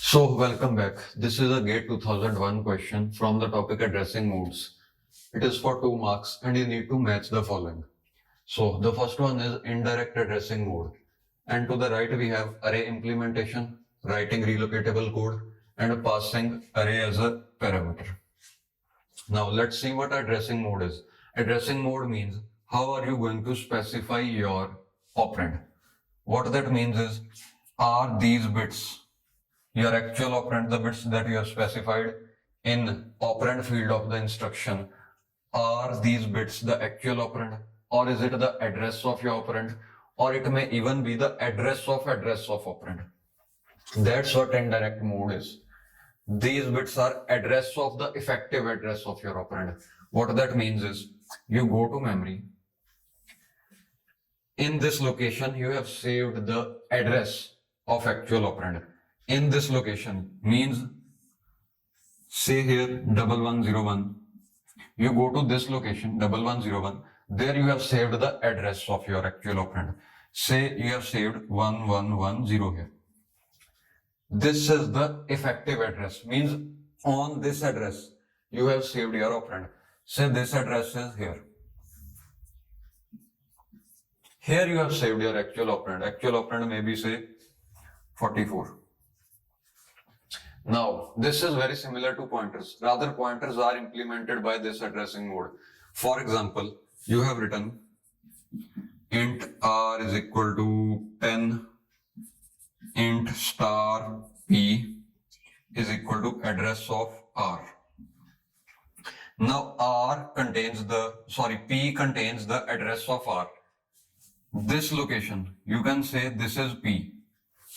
So, welcome back. This is a GATE 2001 question from the topic addressing modes. It is for 2 marks and you need to match the following. So, the first one is indirect addressing mode. And to the right, we have array implementation, writing relocatable code, and passing array as a parameter. Now, let's see what addressing mode is. Addressing mode means how are you going to specify your operand. What that means is, are these bits your actual operand, the bits that you have specified in operand field of the instruction, are these bits the actual operand, or is it the address of your operand, or it may even be the address of operand. That's what indirect mode is. These bits are address of the effective address of your operand. What that means is, you go to memory. In this location, you have saved the address of actual operand. In this location means, say here 1101, you go to this location 1101, there you have saved the address of your actual operand. Say you have saved 1110 here. This is the effective address, means on this address you have saved your operand. Say this address is here. Here you have saved your actual operand. Actual operand may be say 44. Now, this is very similar to pointers. Rather, pointers are implemented by this addressing mode. For example, you have written int r is equal to 10, int star p is equal to address of r. Now, p contains the address of r. This location, you can say this is p.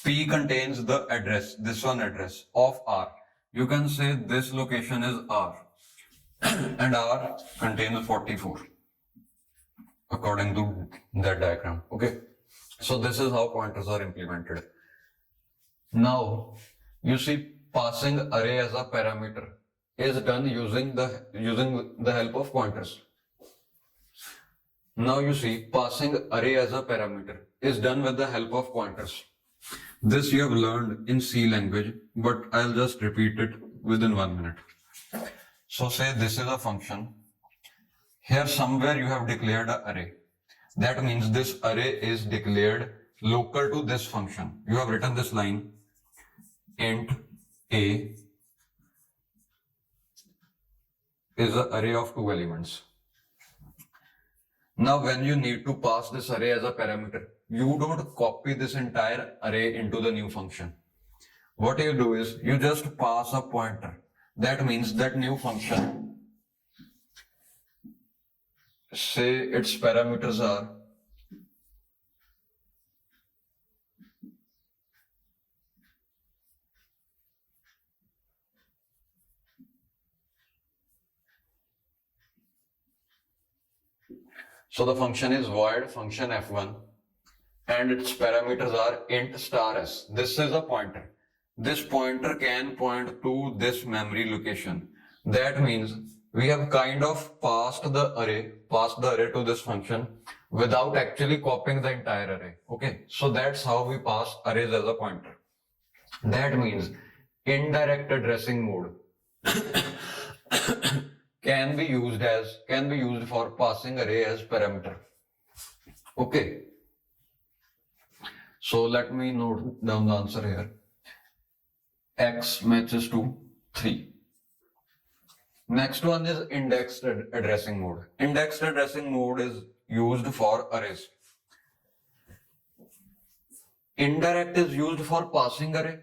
P contains the address, this one address of R. You can say this location is R and R contains 44 according to that diagram. Okay. So this is how pointers are implemented. Now you see passing array as a parameter is done using the help of pointers. Now you see passing array as a parameter is done with the help of pointers. This you have learned in C language, but I'll just repeat it within 1 minute. So say this is a function. Here somewhere you have declared an array. That means this array is declared local to this function. You have written this line, int a is an array of 2 elements. Now when you need to pass this array as a parameter, you don't copy this entire array into the new function. What you do is, you just pass a pointer. That means that new function, say its parameters are so the function is void function f1 and its parameters are int star s. This is a pointer. This pointer can point to this memory location. That means we have kind of passed the array to this function without actually copying the entire array. Okay, so that's how we pass arrays as a pointer. That means indirect addressing mode can be used for passing array as parameter. Okay. So let me note down the answer here. X matches to 3. Next one is indexed addressing mode. Indexed addressing mode is used for arrays. Indirect is used for passing array.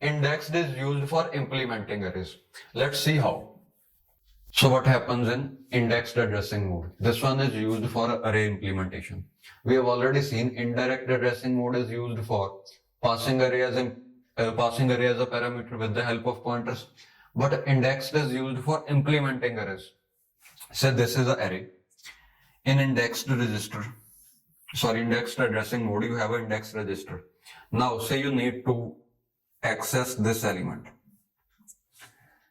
Indexed is used for implementing arrays. Let's see how. So what happens in indexed addressing mode? This one is used for array implementation. We have already seen indirect addressing mode is used for passing array as a parameter with the help of pointers. But indexed is used for implementing arrays. So this is an array. In indexed addressing mode, you have an indexed register. Now say you need to access this element.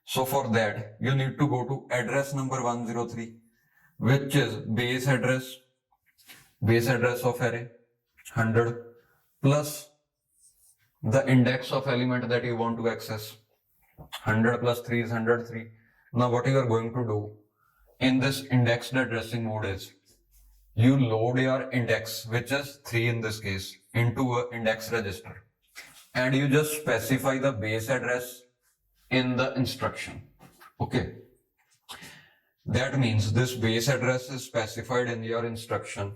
So for that, you need to go to address number 103, which is base address of array 100 plus the index of element that you want to access. 100 plus 3 is 103. Now what you are going to do in this indexed addressing mode is you load your index, which is 3 in this case, into an index register, and you just specify the base address in the instruction. Okay. That means this base address is specified in your instruction.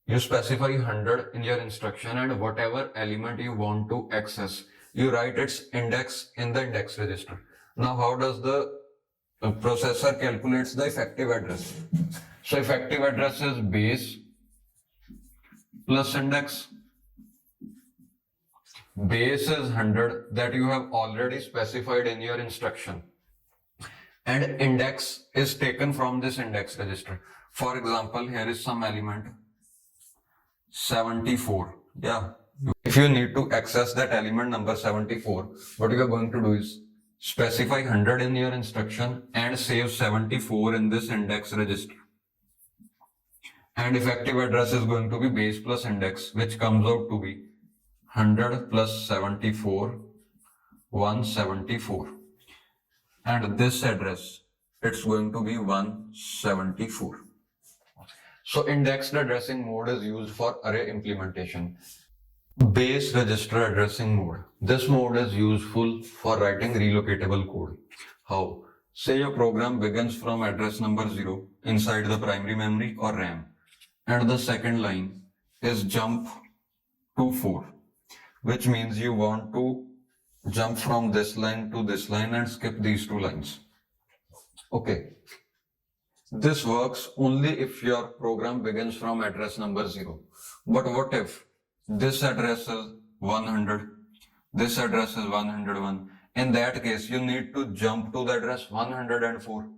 You specify 100 in your instruction, and whatever element you want to access, you write its index in the index register. Now, how does the processor calculates the effective address? So effective address is base plus index. Base is 100 that you have already specified in your instruction, and index is taken from this index register. For example, here is some element 74. Yeah. If you need to access that element number 74, what you are going to do is specify 100 in your instruction and save 74 in this index register. And effective address is going to be base plus index, which comes out to be 100 plus 74, 174. And this address, it's going to be 174. So indexed addressing mode is used for array implementation. Base register addressing mode. This mode is useful for writing relocatable code. How? Say your program begins from address number 0 inside the primary memory or RAM, and the second line is jump to 4, which means you want to jump from this line to this line and skip these two lines. Okay. This works only if your program begins from address number 0. But what if this address is 100, this address is 101? In that case, you need to jump to the address 104.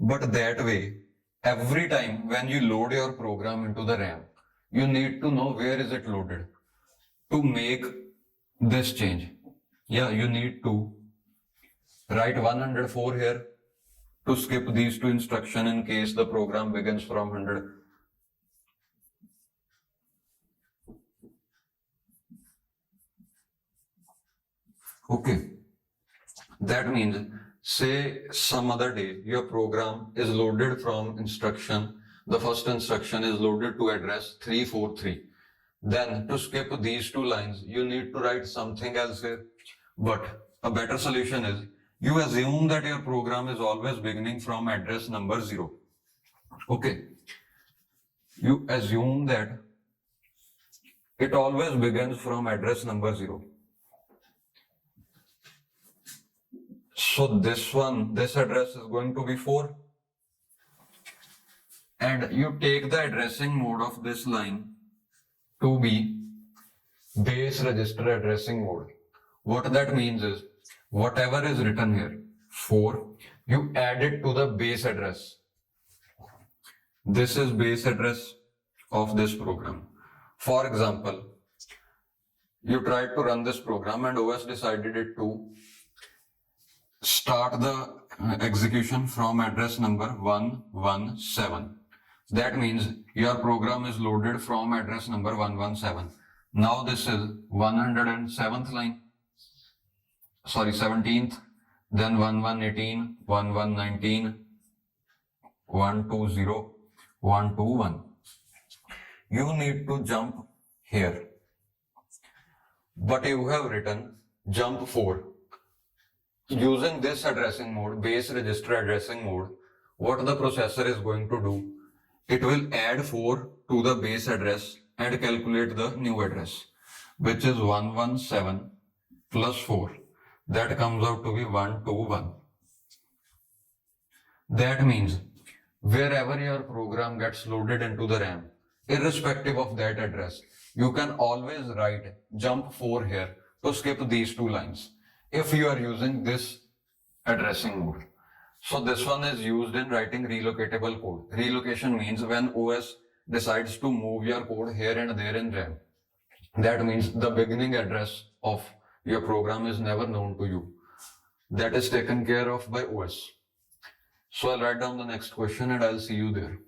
But that way, every time when you load your program into the RAM, you need to know where is it loaded. To make this change, yeah, you need to write 104 here to skip these two instructions in case the program begins from 100. Okay. That means, say some other day, your program is loaded from instruction. The first instruction is loaded to address 343. Then to skip these two lines, you need to write something else here. But a better solution is you assume that your program is always beginning from address number 0. Okay. You assume that it always begins from address number 0. So this address is going to be 4. And you take the addressing mode of this line to be base register addressing mode. What that means is, whatever is written here, 4, you add it to the base address. This is base address of this program. For example, you tried to run this program and OS decided it to start the execution from address number 117. That means your program is loaded from address number 117. Now this is 107th line. Sorry, 17th, then 1118, 1119, 120, 121. You need to jump here. But you have written jump 4. Using this addressing mode, base register addressing mode, what the processor is going to do, it will add 4 to the base address and calculate the new address, which is 117 plus 4. That comes out to be 121. That means wherever your program gets loaded into the RAM, irrespective of that address, you can always write jump 4 here to skip these two lines if you are using this addressing mode. So this one is used in writing relocatable code. Relocation means when OS decides to move your code here and there in RAM. That means the beginning address of your program is never known to you. That is taken care of by OS. So I'll write down the next question and I'll see you there.